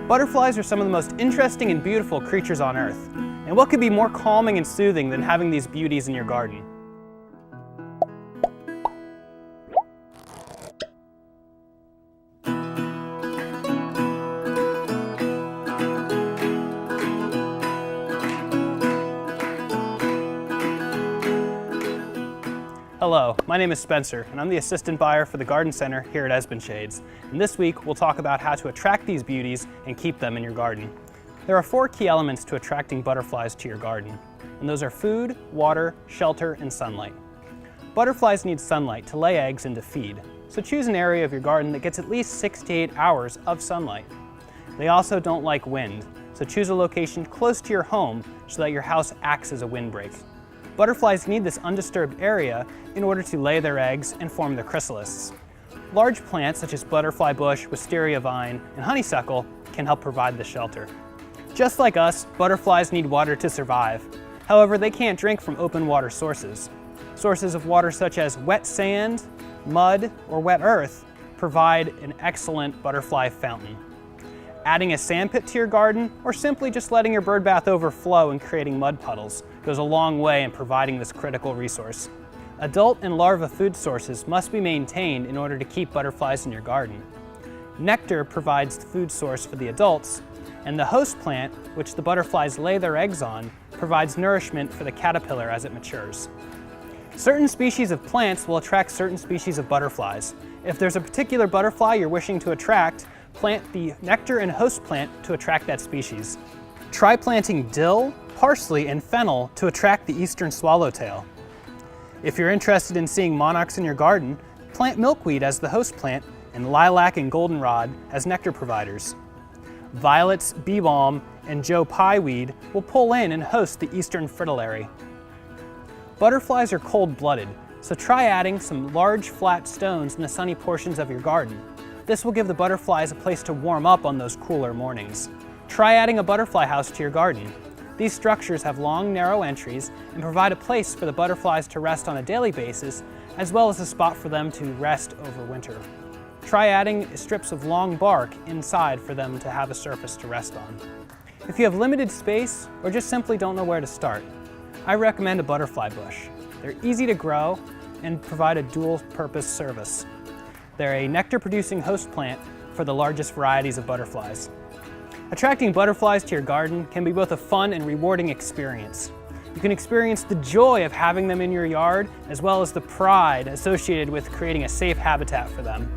Butterflies are some of the most interesting and beautiful creatures on Earth. And what could be more calming and soothing than having these beauties in your garden? Hello, my name is Spencer, and I'm the assistant buyer for the Garden Center here at Esbenshade. And this week, we'll talk about how to attract these beauties and keep them in your garden. There are 4 key elements to attracting butterflies to your garden, and those are food, water, shelter, and sunlight. Butterflies need sunlight to lay eggs and to feed, so choose an area of your garden that gets at least 6 to 8 hours of sunlight. They also don't like wind, so choose a location close to your home so that your house acts as a windbreak. Butterflies need this undisturbed area in order to lay their eggs and form their chrysalises. Large plants such as butterfly bush, wisteria vine, and honeysuckle can help provide the shelter. Just like us, butterflies need water to survive. However, they can't drink from open water sources. Sources of water such as wet sand, mud, or wet earth provide an excellent butterfly fountain. Adding a sand pit to your garden, or simply just letting your bird bath overflow and creating mud puddles, goes a long way in providing this critical resource. Adult and larva food sources must be maintained in order to keep butterflies in your garden. Nectar provides the food source for the adults, and the host plant, which the butterflies lay their eggs on, provides nourishment for the caterpillar as it matures. Certain species of plants will attract certain species of butterflies. If there's a particular butterfly you're wishing to attract, plant the nectar and host plant to attract that species. Try planting dill, parsley, and fennel to attract the eastern swallowtail. If you're interested in seeing monarchs in your garden, plant milkweed as the host plant and lilac and goldenrod as nectar providers. Violets, bee balm, and Joe Pyeweed will pull in and host the eastern fritillary. Butterflies are cold-blooded, so try adding some large flat stones in the sunny portions of your garden. This will give the butterflies a place to warm up on those cooler mornings. Try adding a butterfly house to your garden. These structures have long, narrow entries and provide a place for the butterflies to rest on a daily basis, as well as a spot for them to rest over winter. Try adding strips of long bark inside for them to have a surface to rest on. If you have limited space or just simply don't know where to start, I recommend a butterfly bush. They're easy to grow and provide a dual-purpose service. They're a nectar-producing host plant for the largest varieties of butterflies. Attracting butterflies to your garden can be both a fun and rewarding experience. You can experience the joy of having them in your yard, as well as the pride associated with creating a safe habitat for them.